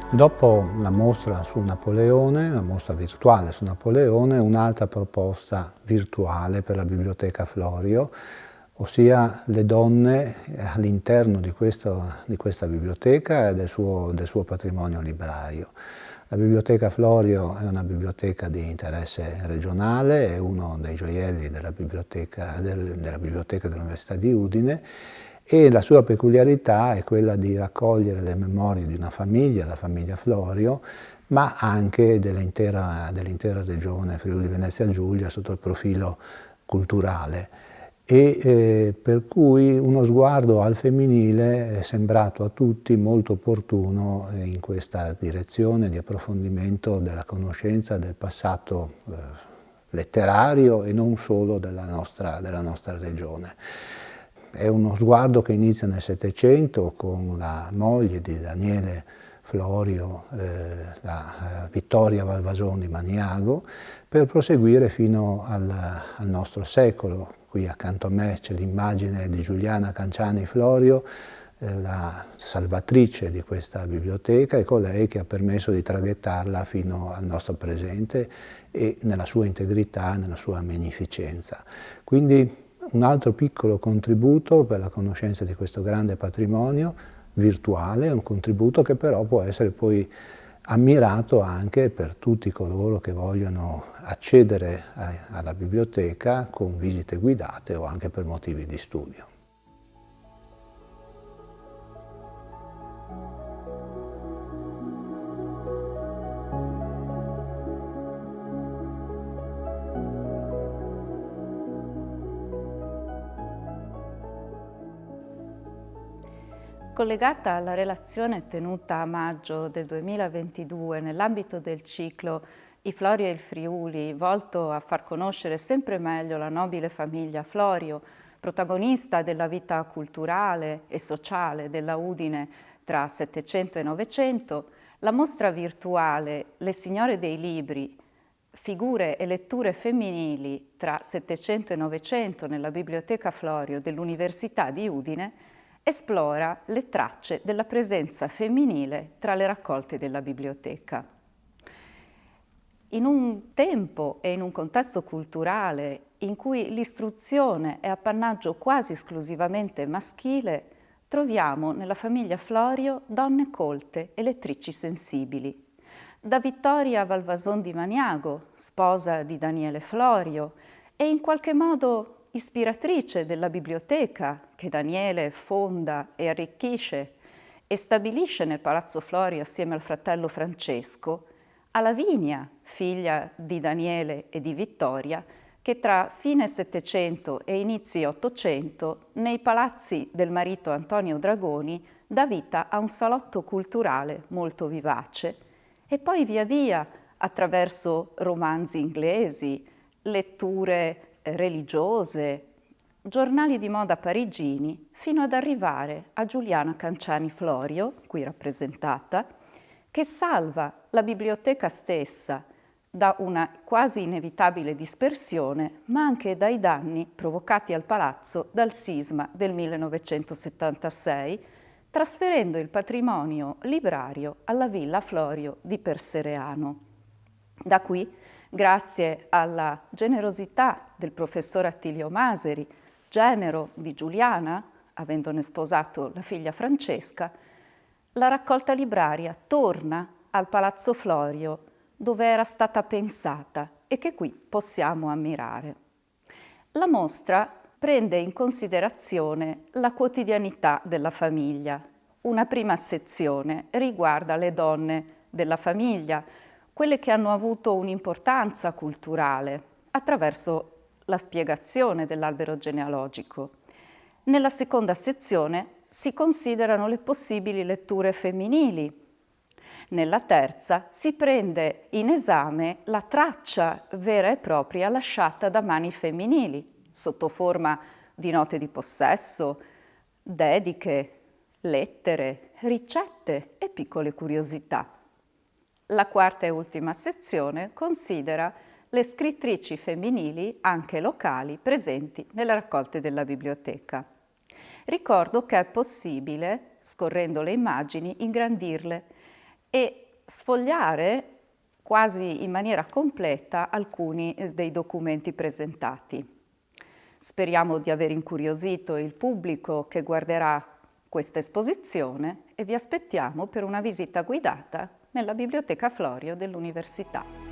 Dopo la mostra su Napoleone, la mostra virtuale su Napoleone, un'altra proposta virtuale per la Biblioteca Florio, ossia le donne all'interno di questa biblioteca e del suo patrimonio librario. La Biblioteca Florio è una biblioteca di interesse regionale, è uno dei gioielli della biblioteca dell'Università di Udine, e la sua peculiarità è quella di raccogliere le memorie di una famiglia, la famiglia Florio, ma anche dell'intera regione Friuli-Venezia Giulia sotto il profilo culturale. Per cui uno sguardo al femminile è sembrato a tutti molto opportuno in questa direzione di approfondimento della conoscenza del passato letterario e non solo della nostra regione. È uno sguardo che inizia nel Settecento con la moglie di Daniele Florio, la Vittoria Valvason di Maniago, per proseguire fino al nostro secolo. Qui accanto a me c'è l'immagine di Giuliana Canciani Florio, la salvatrice di questa biblioteca, e colei che ha permesso di traghettarla fino al nostro presente e nella sua integrità, nella sua magnificenza. Quindi un altro piccolo contributo per la conoscenza di questo grande patrimonio virtuale, un contributo che però può essere poi ammirato anche per tutti coloro che vogliono accedere alla biblioteca con visite guidate o anche per motivi di studio. Collegata alla relazione tenuta a maggio del 2022 nell'ambito del ciclo I Florio e il Friuli, volto a far conoscere sempre meglio la nobile famiglia Florio, protagonista della vita culturale e sociale della Udine tra Settecento e Novecento, la mostra virtuale Le Signore dei Libri, figure e letture femminili tra Settecento e Novecento nella Biblioteca Florio dell'Università di Udine esplora le tracce della presenza femminile tra le raccolte della biblioteca. In un tempo e in un contesto culturale in cui l'istruzione è appannaggio quasi esclusivamente maschile, troviamo nella famiglia Florio donne colte e lettrici sensibili. Da Vittoria Valvason di Maniago, sposa di Daniele Florio, e in qualche modo ispiratrice della biblioteca che Daniele fonda e arricchisce e stabilisce nel Palazzo Florio assieme al fratello Francesco, a Lavinia, figlia di Daniele e di Vittoria, che tra fine Settecento e inizi Ottocento, nei palazzi del marito Antonio Dragoni, dà vita a un salotto culturale molto vivace e poi via via, attraverso romanzi inglesi, letture religiose, giornali di moda parigini, fino ad arrivare a Giuliana Canciani Florio, qui rappresentata, che salva la biblioteca stessa da una quasi inevitabile dispersione, ma anche dai danni provocati al palazzo dal sisma del 1976, trasferendo il patrimonio librario alla Villa Florio di Persereano. Da qui, grazie alla generosità del professor Attilio Maseri, genero di Giuliana, avendone sposato la figlia Francesca, la raccolta libraria torna al Palazzo Florio, dove era stata pensata e che qui possiamo ammirare. La mostra prende in considerazione la quotidianità della famiglia. Una prima sezione riguarda le donne della famiglia, quelle che hanno avuto un'importanza culturale attraverso la spiegazione dell'albero genealogico. Nella seconda sezione si considerano le possibili letture femminili. Nella terza si prende in esame la traccia vera e propria lasciata da mani femminili, sotto forma di note di possesso, dediche, lettere, ricette e piccole curiosità. La quarta e ultima sezione considera le scrittrici femminili, anche locali, presenti nelle raccolte della biblioteca. Ricordo che è possibile, scorrendo le immagini, ingrandirle e sfogliare quasi in maniera completa alcuni dei documenti presentati. Speriamo di aver incuriosito il pubblico che guarderà questa esposizione e vi aspettiamo per una visita guidata nella Biblioteca Florio dell'Università.